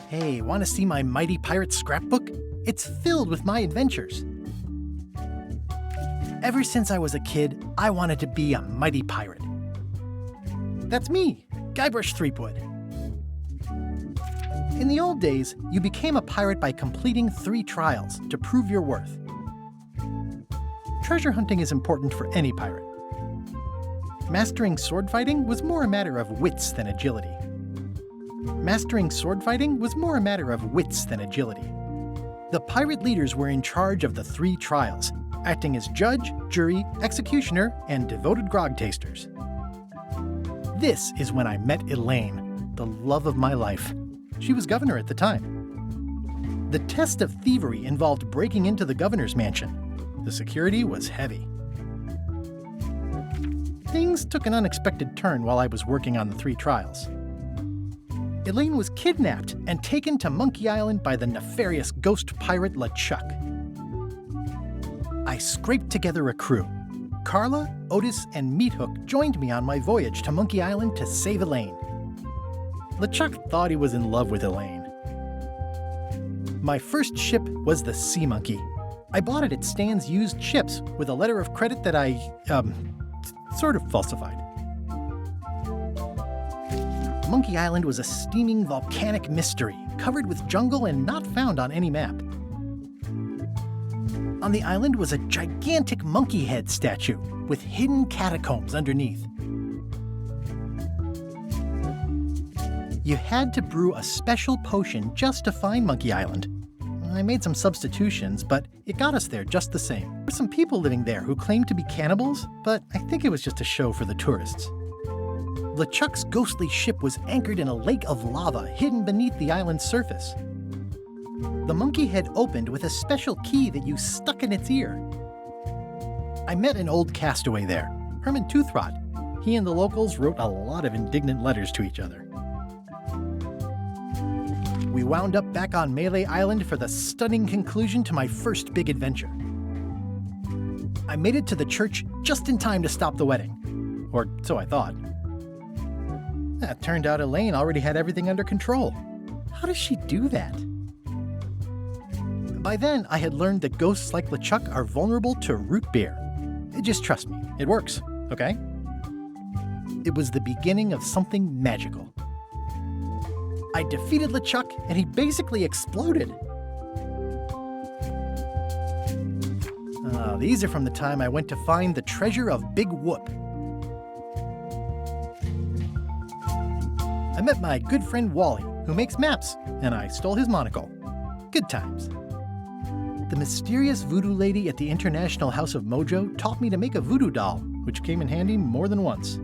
Hey, want to see my mighty pirate scrapbook? It's filled with my adventures. Ever since I was a kid, I wanted to be a mighty pirate. That's me, Guybrush Threepwood. In the old days, you became a pirate by completing 3 trials to prove your worth. Treasure hunting is important for any pirate. Mastering sword fighting was more a matter of wits than agility. The pirate leaders were in charge of the 3 trials, acting as judge, jury, executioner, and devoted grog tasters. This is when I met Elaine, the love of my life. She was governor at the time. The test of thievery involved breaking into the governor's mansion. The security was heavy. Things took an unexpected turn while I was working on the 3 trials. Elaine was kidnapped and taken to Monkey Island by the nefarious ghost pirate LeChuck. I scraped together a crew. Carla, Otis, and Meathook joined me on my voyage to Monkey Island to save Elaine. LeChuck thought he was in love with Elaine. My first ship was the Sea Monkey. I bought it at Stan's used ships with a letter of credit that I, sort of falsified. Monkey Island was a steaming volcanic mystery, covered with jungle and not found on any map. On the island was a gigantic monkey head statue with hidden catacombs underneath. You had to brew a special potion just to find Monkey Island. I made some substitutions, but it got us there just the same. There were some people living there who claimed to be cannibals, but I think it was just a show for the tourists. LeChuck's ghostly ship was anchored in a lake of lava hidden beneath the island's surface. The monkey head opened with a special key that you stuck in its ear. I met an old castaway there, Herman Toothrot. He and the locals wrote a lot of indignant letters to each other. We wound up back on Melee Island for the stunning conclusion to my first big adventure. I made it to the church just in time to stop the wedding. Or so I thought. It turned out Elaine already had everything under control. How does she do that? By then, I had learned that ghosts like LeChuck are vulnerable to root beer. Just trust me, it works, okay? It was the beginning of something magical. I defeated LeChuck, and he basically exploded. These are from the time I went to find the treasure of Big Whoop. I met my good friend Wally, who makes maps, and I stole his monocle. Good times. The mysterious voodoo lady at the International House of Mojo taught me to make a voodoo doll, which came in handy more than once.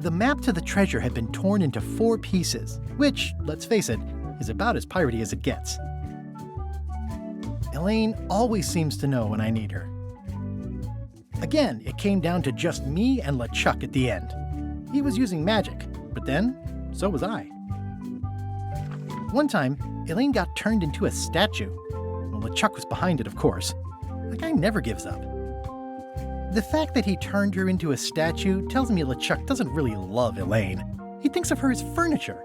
The map to the treasure had been torn into 4 pieces, which, let's face it, is about as piratey as it gets. Elaine always seems to know when I need her. Again, it came down to just me and LeChuck at the end. He was using magic, but then, so was I. One time, Elaine got turned into a statue. Well, LeChuck was behind it, of course. The guy never gives up. The fact that he turned her into a statue tells me LeChuck doesn't really love Elaine. He thinks of her as furniture.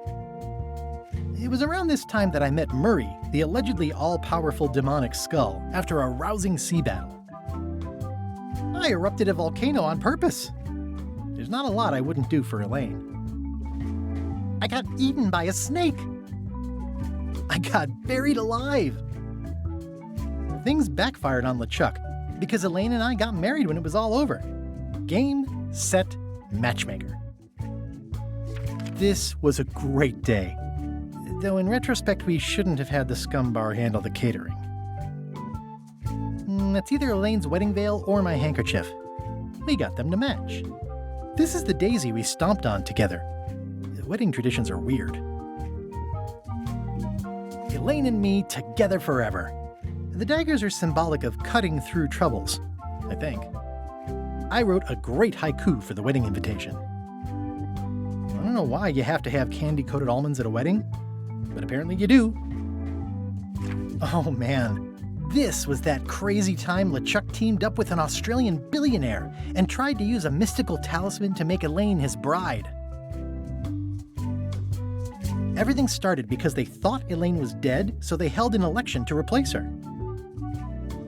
It was around this time that I met Murray, the allegedly all-powerful demonic skull, after a rousing sea battle. I erupted a volcano on purpose. There's not a lot I wouldn't do for Elaine. I got eaten by a snake. I got buried alive. Things backfired on LeChuck, because Elaine and I got married when it was all over. Game, set, matchmaker. This was a great day. Though in retrospect, we shouldn't have had the scum bar handle the catering. That's either Elaine's wedding veil or my handkerchief. We got them to match. This is the daisy we stomped on together. Wedding traditions are weird. Elaine and me together forever. The daggers are symbolic of cutting through troubles, I think. I wrote a great haiku for the wedding invitation. I don't know why you have to have candy-coated almonds at a wedding, but apparently you do. Oh man, this was that crazy time LeChuck teamed up with an Australian billionaire and tried to use a mystical talisman to make Elaine his bride. Everything started because they thought Elaine was dead, so they held an election to replace her.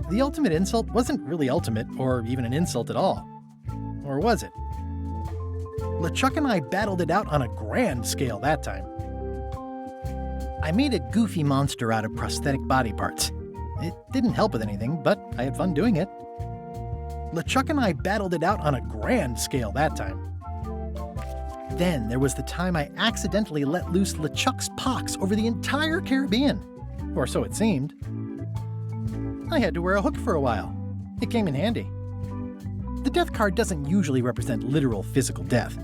The ultimate insult wasn't really ultimate, or even an insult at all. Or was it? LeChuck and I battled it out on a grand scale that time. I made a goofy monster out of prosthetic body parts. It didn't help with anything, but I had fun doing it. LeChuck and I battled it out on a grand scale that time. Then there was the time I accidentally let loose LeChuck's pox over the entire Caribbean. Or so it seemed. I had to wear a hook for a while. It came in handy. The death card doesn't usually represent literal physical death,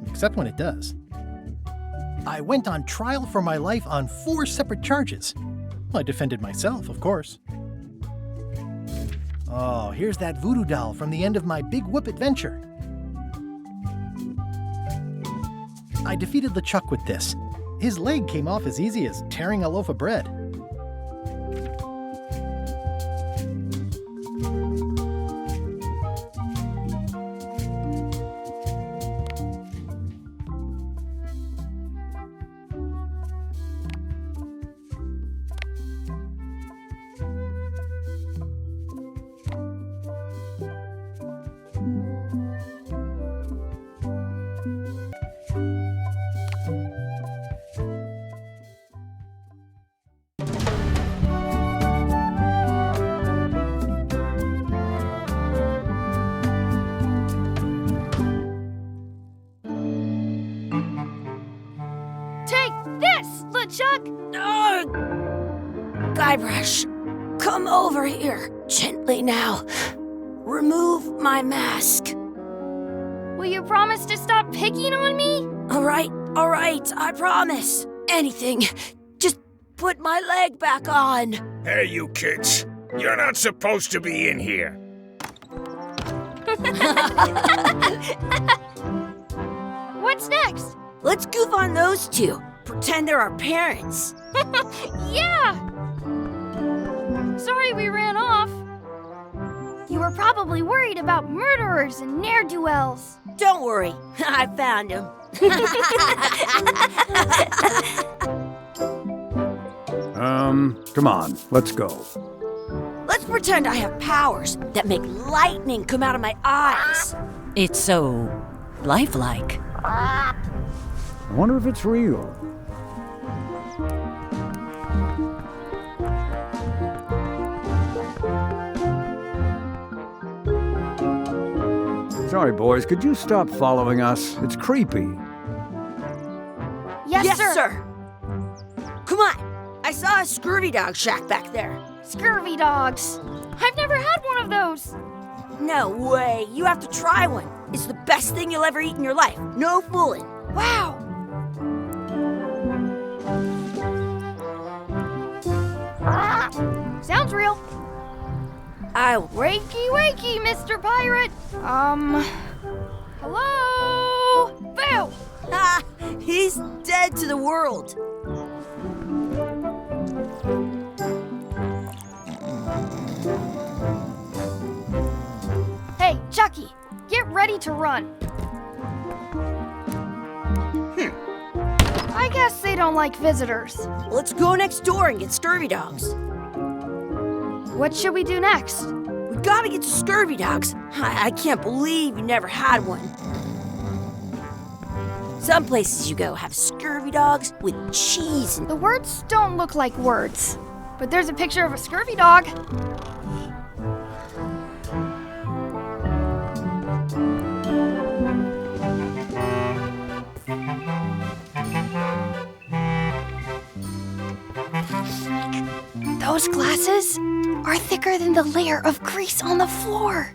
except when it does. I went on trial for my life on 4 separate charges. I defended myself, of course. Oh, here's that voodoo doll from the end of my Big Whoop adventure. I defeated LeChuck with this. His leg came off as easy as tearing a loaf of bread. Chuck! Guybrush, come over here, gently now. Remove my mask. Will you promise to stop picking on me? All right, I promise. Anything. Just put my leg back on. Hey, you kids. You're not supposed to be in here. What's next? Let's goof on those two. Pretend they're our parents. Yeah! Sorry we ran off. You were probably worried about murderers and ne'er-do-wells. Don't worry, I found him. Come on, let's go. Let's pretend I have powers that make lightning come out of my eyes. It's so lifelike. I wonder if it's real. Sorry, boys, could you stop following us? It's creepy. Yes, sir. Come on, I saw a scurvy dog shack back there. Scurvy dogs. I've never had one of those. No way, you have to try one. It's the best thing you'll ever eat in your life. No fooling. Wow. Sounds real. Wakey, wakey, Mr. Pirate. Hello? Bill! Ah, he's dead to the world. Hey, Chucky, get ready to run. I guess they don't like visitors. Let's go next door and get scurvy dogs. What should we do next? We gotta get to scurvy dogs. I can't believe you never had one. Some places you go have scurvy dogs with cheese and... The words don't look like words, but there's a picture of a scurvy dog. Those glasses are thicker than the layer of grease on the floor.